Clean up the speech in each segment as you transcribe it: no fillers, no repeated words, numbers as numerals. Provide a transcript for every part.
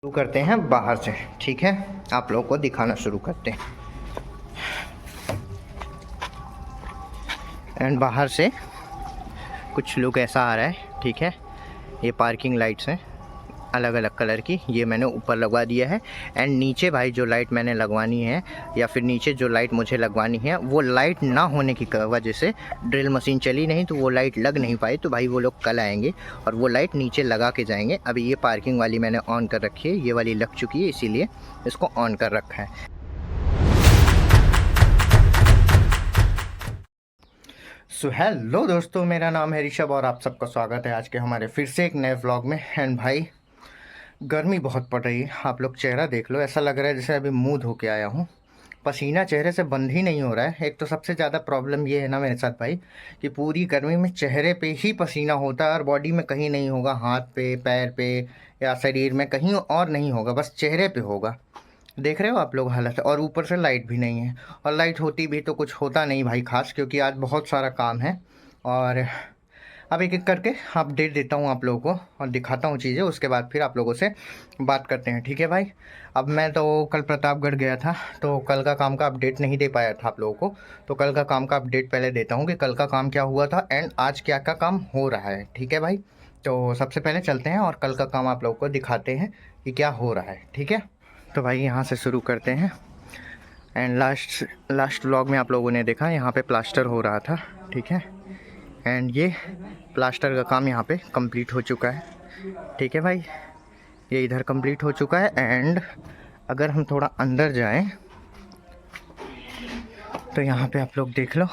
शुरू करते हैं बाहर से। ठीक है, आप लोगों को दिखाना शुरू करते हैं। एंड बाहर से कुछ लुक ऐसा आ रहा है। ठीक है, ये पार्किंग लाइट्स हैं अलग अलग कलर की, ये मैंने ऊपर लगवा दिया है। एंड नीचे भाई जो लाइट मैंने लगवानी है या फिर नीचे जो लाइट मुझे लगवानी है, वो लाइट ना होने की वजह से ड्रिल मशीन चली नहीं तो वो लाइट लग नहीं पाई। तो भाई वो लोग कल आएंगे और वो लाइट नीचे लगा के जाएंगे। अभी ये पार्किंग वाली मैंने ऑन कर रखी है, ये वाली लग चुकी है, इसीलिए इसको ऑन कर रखा है। सो हेलो दोस्तों, मेरा नाम है ऋषभ और आप सबका स्वागत है आज के हमारे फिर से एक नए व्लॉग में। एंड भाई गर्मी बहुत पड़ रही है, आप लोग चेहरा देख लो, ऐसा लग रहा है जैसे अभी मुंह धो के आया हूँ। पसीना चेहरे से बंद ही नहीं हो रहा है। एक तो सबसे ज़्यादा प्रॉब्लम ये है ना मेरे साथ भाई, कि पूरी गर्मी में चेहरे पे ही पसीना होता है और बॉडी में कहीं नहीं होगा, हाथ पे, पैर पे या शरीर में कहीं और नहीं होगा, बस चेहरे पे होगा। देख रहे हो आप लोग हालत। और ऊपर से लाइट भी नहीं है, और लाइट होती भी तो कुछ होता नहीं भाई खास, क्योंकि आज बहुत सारा काम है। और अब एक एक करके अपडेट देता हूँ आप लोगों को और दिखाता हूँ चीज़ें, उसके बाद फिर आप लोगों से बात करते हैं। ठीक है भाई। अब मैं तो कल प्रतापगढ़ गया था, तो कल का काम का अपडेट नहीं दे पाया था आप लोगों को, तो कल का काम का अपडेट पहले देता हूँ कि कल का काम क्या हुआ था एंड आज क्या क्या काम हो रहा है। ठीक है भाई, तो सबसे पहले चलते हैं और कल का काम आप लोगों को दिखाते हैं कि क्या हो रहा है। ठीक है, तो भाई यहाँ से शुरू करते हैं। एंड लास्ट व्लॉग में आप लोगों ने देखा यहाँ पे प्लास्टर हो रहा था। ठीक है, एंड ये प्लास्टर का काम यहाँ पे कंप्लीट हो चुका है। ठीक है भाई, ये इधर कंप्लीट हो चुका है। एंड अगर हम थोड़ा अंदर जाएं तो यहाँ पे आप लोग देख लो,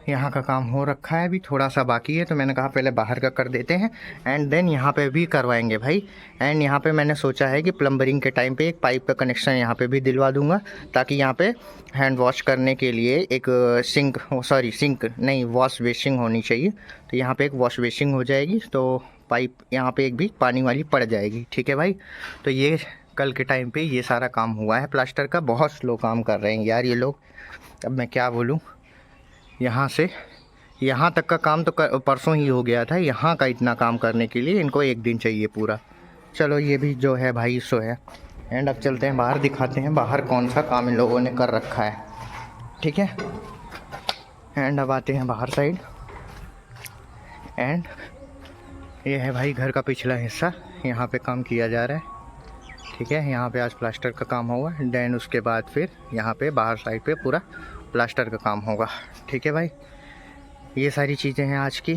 यहाँ का काम हो रखा है, अभी थोड़ा सा बाकी है, तो मैंने कहा पहले बाहर का कर देते हैं एंड देन यहाँ पे भी करवाएंगे भाई। एंड यहाँ पे मैंने सोचा है कि प्लम्बरिंग के टाइम पे एक पाइप का कनेक्शन यहाँ पे भी दिलवा दूंगा, ताकि यहाँ पे हैंड वॉश करने के लिए एक सिंक नहीं, वॉश बेसिंग होनी चाहिए। तो यहाँ पर एक वॉश बेसिंग हो जाएगी, तो पाइप यहाँ पर एक भी पानी वाली पड़ जाएगी। ठीक है भाई, तो ये कल के टाइम पे ये सारा काम हुआ है प्लास्टर का। बहुत स्लो काम कर रहे हैं यार ये लोग, अब मैं क्या बोलूँ। यहाँ से यहाँ तक का काम तो परसों ही हो गया था, यहाँ का इतना काम करने के लिए इनको एक दिन चाहिए पूरा। चलो ये भी जो है भाई सो है। एंड अब चलते हैं बाहर, दिखाते हैं बाहर कौन सा काम इन लोगों ने कर रखा है। ठीक है, एंड अब आते हैं बाहर साइड। एंड ये है भाई घर का पिछला हिस्सा, यहाँ पे काम किया जा रहा है। ठीक है, यहाँ पे आज प्लास्टर का काम होगा, देन उसके बाद फिर यहाँ पे बाहर साइड पे पूरा प्लास्टर का काम होगा। ठीक है भाई, ये सारी चीज़ें हैं आज की।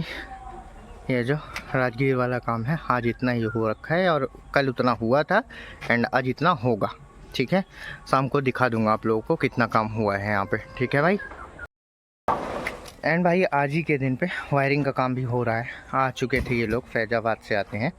ये जो राजगीर वाला काम है आज इतना ही हो रखा है, और कल उतना हुआ था एंड आज इतना होगा। ठीक है, शाम को दिखा दूंगा आप लोगों को कितना काम हुआ है यहाँ पे। ठीक है भाई, एंड भाई आज ही के दिन पे वायरिंग का काम भी हो रहा है। आ चुके थे ये लोग, फैजाबाद से आते हैं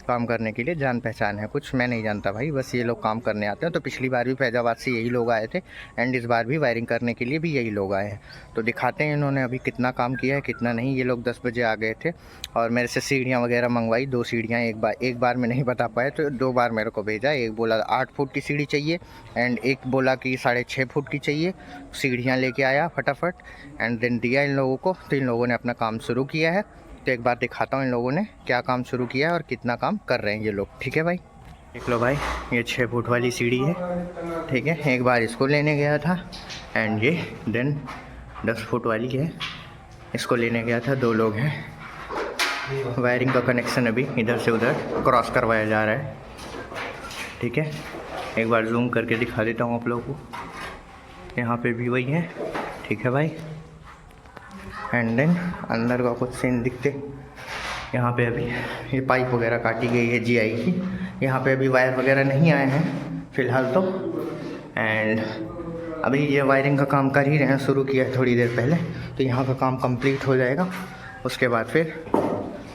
काम करने के लिए, जान पहचान है कुछ, मैं नहीं जानता भाई, बस ये लोग काम करने आते हैं। तो पिछली बार भी फैजाबाद से यही लोग आए थे एंड इस बार भी वायरिंग करने के लिए भी यही लोग आए हैं। तो दिखाते हैं इन्होंने अभी कितना काम किया है कितना नहीं। ये लोग 10 बजे आ गए थे और मेरे से सीढ़ियाँ वगैरह मंगवाई, 2 सीढ़ियाँ एक बार में नहीं बता पाए तो 2 बार मेरे को भेजा। एक बोला 8 फुट की सीढ़ी चाहिए एंड एक बोला कि 6.5 फुट की चाहिए। सीढ़ियाँ लेके आया फटाफट एंड देन दिया इन लोगों को, तो इन लोगों ने अपना काम शुरू किया है। तो एक बार दिखाता हूँ इन लोगों ने क्या काम शुरू किया है और कितना काम कर रहे हैं ये लोग। ठीक है भाई, देख लो भाई, ये 6 फुट वाली सीढ़ी है। ठीक है, एक बार इसको लेने गया था एंड ये देन 10 फुट वाली है, इसको लेने गया था। 2 लोग हैं। वायरिंग का कनेक्शन अभी इधर से उधर क्रॉस करवाया जा रहा है। ठीक है, एक बार जूम करके दिखा देता हूँ आप लोगों को। यहाँ पे भी वही है। ठीक है भाई, एंड देन अंदर का कुछ सीन दिखते। यहाँ पे अभी ये पाइप वगैरह काटी गई है जीआई की। यहाँ पे अभी वायर वगैरह नहीं आए हैं फ़िलहाल तो। एंड अभी ये वायरिंग का काम कर ही रहे हैं, शुरू किया है थोड़ी देर पहले। तो यहाँ का काम कंप्लीट हो जाएगा, उसके बाद फिर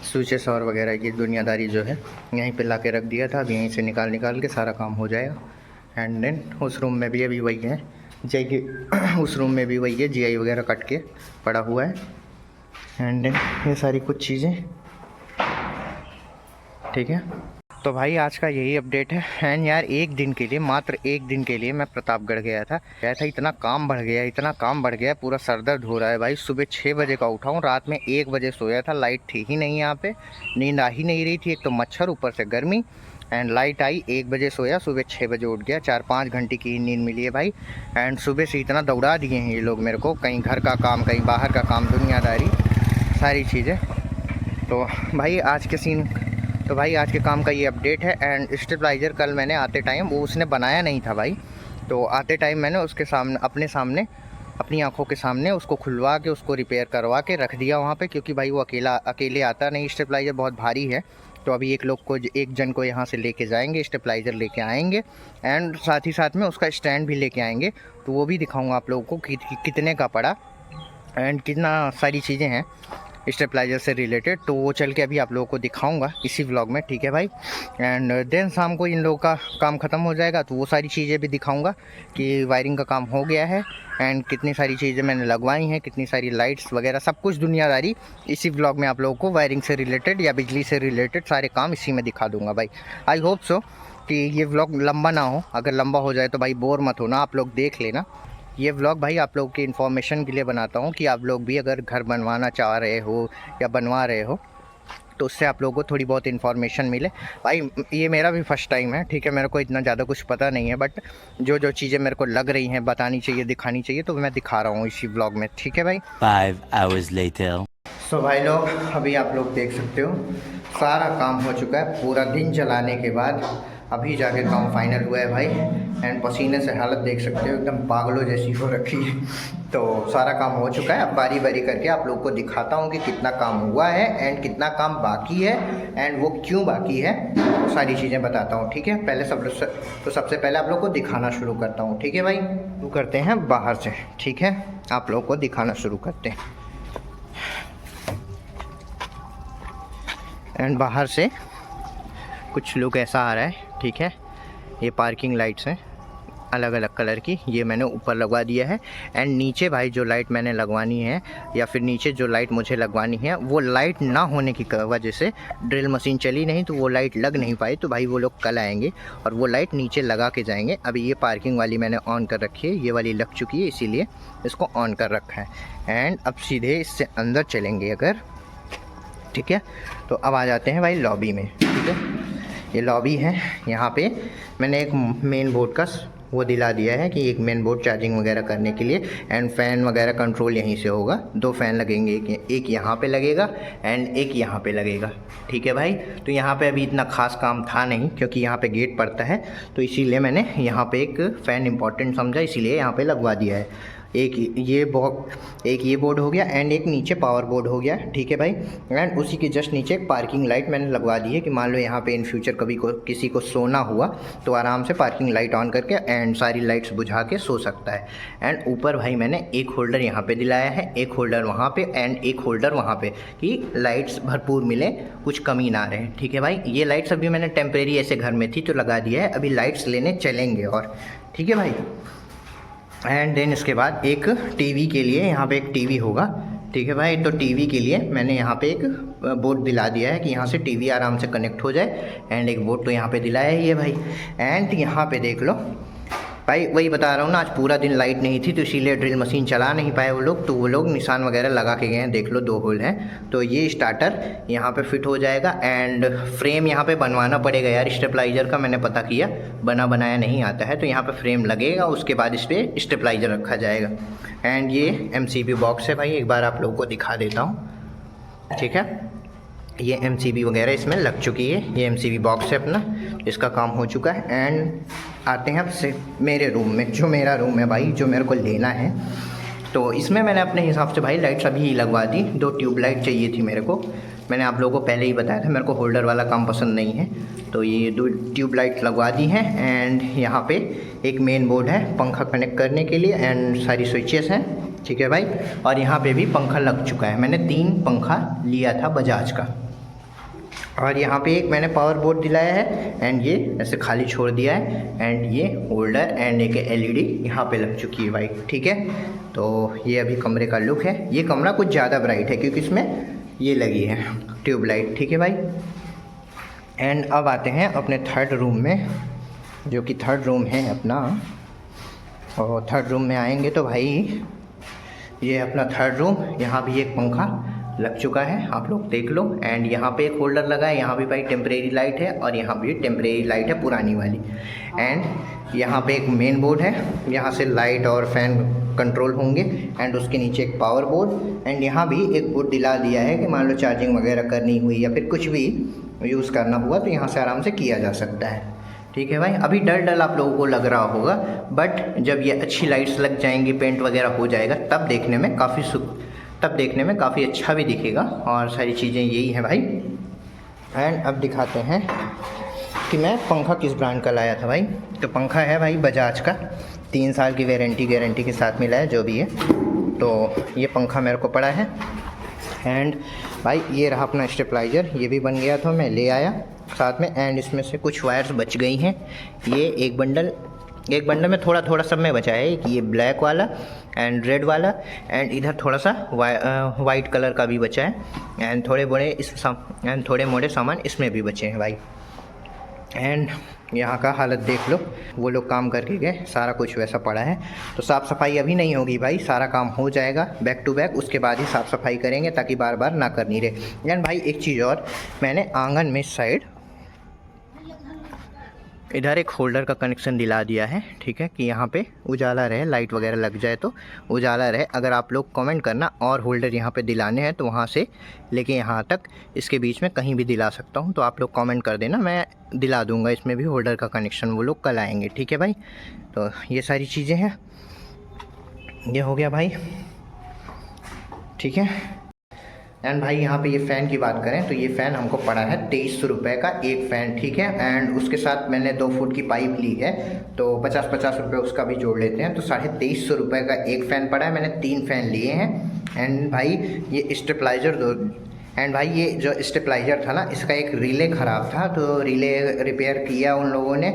स्विचेस और वगैरह की दुनियादारी जो है यहीं पे ला के रख दिया था, अब यहीं से निकाल के सारा काम हो जाएगा। एंड देन उस रूम में भी अभी वही है उस रूम में भी वही है, जीआई वगैरह कट के पड़ा हुआ है। एंड देन ये सारी कुछ चीज़ें। ठीक है, तो भाई आज का यही अपडेट है। एंड यार एक दिन के लिए, मात्र एक दिन के लिए मैं प्रतापगढ़ गया था, इतना काम बढ़ गया, पूरा सर दर्द हो रहा है भाई। सुबह 6 बजे का उठा हूँ, रात में 1 बजे सोया था, लाइट थी ही नहीं यहाँ पे, नींद आ ही नहीं रही थी। एक तो मच्छर, ऊपर से गर्मी, एंड लाइट आई, 1 बजे सोया, सुबह 6 बजे उठ गया, 4-5 घंटे की नींद मिली है भाई। एंड सुबह से इतना दौड़ा दिए हैं ये लोग मेरे को, कहीं घर का काम, कहीं बाहर का काम, दुनियादारी, सारी चीज़ें। तो भाई आज के सीन, तो भाई आज के काम का ये अपडेट है। एंड स्टेबलाइज़र कल मैंने आते टाइम, वो उसने बनाया नहीं था भाई, तो आते टाइम मैंने उसके सामने, अपने सामने, अपनी आंखों के सामने उसको खुलवा के, उसको रिपेयर करवा के रख दिया वहाँ पे, क्योंकि भाई वो अकेले आता नहीं, स्टेबलाइज़र बहुत भारी है। तो अभी एक जन को यहाँ से लेके जाएंगे, स्टेबलाइज़र लेके आएंगे, एंड साथ ही साथ में उसका स्टैंड भी लेके आएंगे, तो वो भी दिखाऊंगा आप लोगों को कितने का पड़ा एंड कितना सारी चीज़ें हैं स्टेबलाइज़र से रिलेटेड। तो वो चल के अभी आप लोगों को दिखाऊंगा इसी व्लॉग में, ठीक है भाई। एंड देन शाम को इन लोगों का काम ख़त्म हो जाएगा, तो वो सारी चीज़ें भी दिखाऊंगा कि वायरिंग का काम हो गया है एंड कितनी सारी चीज़ें मैंने लगवाई हैं, कितनी सारी लाइट्स वगैरह, सब कुछ दुनियादारी इसी व्लॉग में आप लोगों को वायरिंग से रिलेटेड या बिजली से रिलेटेड सारे काम इसी में दिखा दूँगा भाई। आई होप सो कि ये व्लॉग लंबा ना हो, अगर लंबा हो जाए तो भाई बोर मत होना, आप लोग देख लेना। ये व्लॉग भाई आप लोगों की इन्फॉर्मेशन के लिए बनाता हूँ कि आप लोग भी अगर घर बनवाना चाह रहे हो या बनवा रहे हो तो उससे आप लोगों को थोड़ी बहुत इन्फॉर्मेशन मिले। भाई ये मेरा भी फर्स्ट टाइम है, ठीक है, मेरे को इतना ज़्यादा कुछ पता नहीं है, बट जो चीज़ें मेरे को लग रही हैं, बतानी चाहिए, दिखानी चाहिए, तो मैं दिखा रहा हूँ इसी व्लॉग में, ठीक है भाई। 5 hours later. सो भाई लोग, अभी आप लोग देख सकते हो सारा काम हो चुका है, पूरा दिन चलाने के बाद अभी जाके काम फाइनल हुआ है भाई। एंड पसीने से हालत देख सकते हो, एकदम पागलों जैसी हो रखी है। तो सारा काम हो चुका है, अब बारी बारी करके आप लोग को दिखाता हूँ कि कितना काम हुआ है एंड कितना काम बाकी है एंड वो क्यों बाकी है, वो सारी चीज़ें बताता हूँ, ठीक है। पहले सबसे पहले आप लोग को दिखाना शुरू करता हूँ, ठीक है भाई। शुरू करते हैं बाहर से, ठीक है, आप लोग को दिखाना शुरू करते हैं। एंड बाहर से कुछ लुक ऐसा आ रहा है, ठीक है। ये पार्किंग लाइट्स हैं अलग अलग कलर की, ये मैंने ऊपर लगवा दिया है। एंड नीचे भाई जो लाइट मैंने लगवानी है, या फिर नीचे जो लाइट मुझे लगवानी है, वो लाइट ना होने की वजह से ड्रिल मशीन चली नहीं, तो वो लाइट लग नहीं पाई, तो भाई वो लोग कल आएंगे और वो लाइट नीचे लगा के जाएंगे। अभी ये पार्किंग वाली मैंने ऑन कर रखी है, ये वाली लग चुकी है, इसीलिए इसको ऑन कर रखा है। एंड अब सीधे इससे अंदर चलेंगे अगर, ठीक है। तो अब आ जाते हैं भाई लॉबी में, ठीक है। ये लॉबी है, यहाँ पे मैंने एक मेन बोर्ड का वो दिला दिया है कि एक मेन बोर्ड चार्जिंग वगैरह करने के लिए, एंड फ़ैन वगैरह कंट्रोल यहीं से होगा। 2 फ़ैन लगेंगे, एक यहाँ पे लगेगा एंड एक यहाँ पे लगेगा, ठीक है भाई। तो यहाँ पे अभी इतना खास काम था नहीं, क्योंकि यहाँ पे गेट पड़ता है, तो इसीलिए मैंने यहाँ पे एक फ़ैन इंपॉर्टेंट समझा, इसीलिए यहाँ पे लगवा दिया है। एक ये बोर्ड हो गया एंड एक नीचे पावर बोर्ड हो गया, ठीक है भाई। एंड उसी के जस्ट नीचे एक पार्किंग लाइट मैंने लगवा दी है कि मान लो यहाँ पे इन फ्यूचर कभी किसी को सोना हुआ तो आराम से पार्किंग लाइट ऑन करके एंड सारी लाइट्स बुझा के सो सकता है। एंड ऊपर भाई मैंने एक होल्डर यहाँ पे दिलाया है, एक होल्डर वहाँ पे एंड एक होल्डर वहाँ पे, कि लाइट्स भरपूर मिले, कुछ कमी ना रहे, ठीक है भाई। ये लाइट्स अभी मैंने टेम्परेरी ऐसे घर में थी तो लगा दिया है, अभी लाइट्स लेने चलेंगे और, ठीक है भाई। एंड देन इसके बाद एक टीवी के लिए यहाँ पे एक टीवी होगा, ठीक है भाई। तो टीवी के लिए मैंने यहाँ पे एक बोर्ड दिला दिया है कि यहाँ से टीवी आराम से कनेक्ट हो जाए, एंड एक बोर्ड तो यहाँ पे दिलाया है ये भाई। एंड यहाँ पे देख लो भाई, वही बता रहा हूँ ना, आज पूरा दिन लाइट नहीं थी तो इसीलिए ड्रिल मशीन चला नहीं पाए वो लोग, तो वो लोग निशान वगैरह लगा के गए हैं, देख लो 2 होल हैं। तो ये स्टार्टर यहाँ पे फिट हो जाएगा एंड फ्रेम यहाँ पे बनवाना पड़ेगा यार, स्टेबलाइज़र का मैंने पता किया, बनाया नहीं आता है, तो यहाँ पे फ्रेम लगेगा, उसके बाद इस पर स्टेबलाइज़र रखा जाएगा। एंड ये MCB बॉक्स है भाई, एक बार आप लोगों को दिखा देता हूँ, ठीक है। ये MCB वगैरह इसमें लग चुकी है, ये MCB बॉक्स है अपना, इसका काम हो चुका है। एंड आते हैं अब से मेरे रूम में, जो मेरा रूम है भाई, जो मेरे को लेना है। तो इसमें मैंने अपने हिसाब से भाई लाइट्स अभी ही लगवा दी, 2 ट्यूब लाइट चाहिए थी मेरे को, मैंने आप लोगों को पहले ही बताया था मेरे को होल्डर वाला काम पसंद नहीं है, तो ये 2 ट्यूब लाइट लगवा दी हैं। एंड यहाँ पे एक मेन बोर्ड है पंखा कनेक्ट करने के लिए एंड सारी स्विचेस हैं, ठीक है भाई। और यहाँ पे भी पंखा लग चुका है, मैंने 3 पंखा लिया था बजाज का। और यहाँ पे एक मैंने पावर बोर्ड दिलाया है एंड ये ऐसे खाली छोड़ दिया है, एंड ये होल्डर एंड एक LED यहाँ पे लग चुकी है भाई, ठीक है। तो ये अभी कमरे का लुक है। ये कमरा कुछ ज़्यादा ब्राइट है क्योंकि इसमें ये लगी है ट्यूबलाइट, ठीक है भाई। एंड अब आते हैं अपने 3rd रूम में, जो कि 3rd रूम है अपना। और 3rd रूम में आएंगे तो भाई ये अपना 3rd रूम, यहाँ भी एक पंखा लग चुका है, आप लोग देख लो। एंड यहाँ पे एक होल्डर लगा है, यहाँ भी भाई टेम्परेरी लाइट है और यहाँ भी टेम्परेरी लाइट है पुरानी वाली। एंड यहाँ पे एक मेन बोर्ड है, यहाँ से लाइट और फैन कंट्रोल होंगे। एंड उसके नीचे एक पावर बोर्ड। एंड यहाँ भी एक बोर्ड दिला दिया है कि मान लो चार्जिंग वगैरह करनी हुई या फिर कुछ भी यूज़ करना हुआ तो यहाँ से आराम से किया जा सकता है। ठीक है भाई, अभी डल आप लोगों को लग रहा होगा, बट जब ये अच्छी लाइट्स लग जाएंगी, पेंट वगैरह हो जाएगा, तब देखने में काफ़ी अच्छा भी दिखेगा। और सारी चीज़ें यही हैं भाई। एंड अब दिखाते हैं कि मैं पंखा किस ब्रांड का लाया था भाई। तो पंखा है भाई बजाज का, 3 साल की गारंटी के साथ मिला है जो भी है। तो ये पंखा मेरे को पड़ा है। एंड भाई ये रहा अपना स्टेबलाइज़र, ये भी बन गया था, मैं ले आया साथ में। एंड इसमें से कुछ वायर्स बच गई हैं, ये एक बंडल में थोड़ा सब में बचा है। एक ये ब्लैक वाला एंड रेड वाला, एंड इधर थोड़ा सा वाइट कलर का भी बचा है। एंड थोड़े मोड़े सामान इसमें भी बचे हैं भाई। एंड यहाँ का हालत देख लो, वो लोग काम करके गए, सारा कुछ वैसा पड़ा है। तो साफ़ सफाई अभी नहीं होगी भाई, सारा काम हो जाएगा बैक टू बैक, उसके बाद ही साफ़ सफाई करेंगे ताकि बार बार ना करनी रहे। एंड भाई एक चीज़ और, मैंने आंगन में साइड इधर एक होल्डर का कनेक्शन दिला दिया है। ठीक है, कि यहाँ पे उजाला रहे, लाइट वगैरह लग जाए तो उजाला रहे। अगर आप लोग कमेंट करना और होल्डर यहाँ पे दिलाने हैं तो वहाँ से लेके यहाँ तक इसके बीच में कहीं भी दिला सकता हूँ, तो आप लोग कमेंट कर देना, मैं दिला दूँगा इसमें भी होल्डर का कनेक्शन। वो लोग कल आएँगे। ठीक है भाई, तो ये सारी चीज़ें हैं, ये हो गया भाई। ठीक है। एंड भाई यहाँ पे ये फ़ैन की बात करें तो ये फ़ैन हमको पड़ा है 2300 रुपये का एक फ़ैन। ठीक है, एंड उसके साथ मैंने 2 फुट की पाइप ली है तो 50-50 रुपये उसका भी जोड़ लेते हैं, तो 2350 रुपये का एक फ़ैन पड़ा है। मैंने 3 फ़ैन लिए हैं। एंड भाई ये स्टेबलाइज़र था ना, इसका एक रिले ख़राब था, तो रिले रिपेयर किया उन लोगों ने।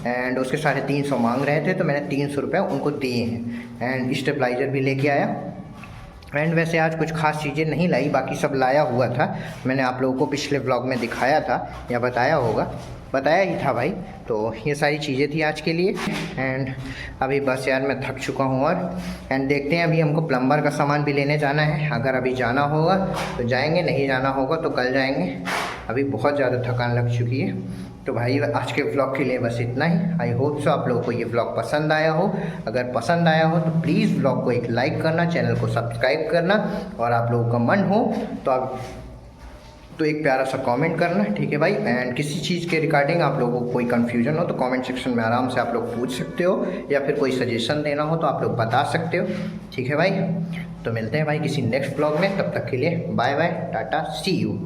एंड उसके 350 मांग रहे थे, तो मैंने 300 रुपये उनको दिए हैं। एंड स्टेबलाइज़र भी लेके आया। एंड वैसे आज कुछ खास चीज़ें नहीं लाई, बाकी सब लाया हुआ था। मैंने आप लोगों को पिछले व्लॉग में दिखाया था या बताया ही था भाई। तो ये सारी चीज़ें थी आज के लिए। एंड अभी बस यार मैं थक चुका हूँ। और एंड देखते हैं, अभी हमको प्लम्बर का सामान भी लेने जाना है। अगर अभी जाना होगा तो जाएंगे, नहीं जाना होगा तो कल जाएंगे। अभी बहुत ज़्यादा थकान लग चुकी है। तो भाई आज के व्लॉग के लिए बस इतना ही। आई होप सो आप लोगों को ये व्लॉग पसंद आया हो। अगर पसंद आया हो तो प्लीज़ व्लॉग को एक लाइक करना, चैनल को सब्सक्राइब करना, और आप लोगों का मन हो तो एक प्यारा सा कमेंट करना। ठीक है भाई। एंड किसी चीज़ के रिगार्डिंग आप लोगों को कोई कन्फ्यूजन हो तो कमेंट सेक्शन में आराम से आप लोग पूछ सकते हो, या फिर कोई सजेशन देना हो तो आप लोग बता सकते हो। ठीक है भाई, तो मिलते हैं भाई किसी नेक्स्ट व्लॉग में। तब तक के लिए bye bye, tata, see you.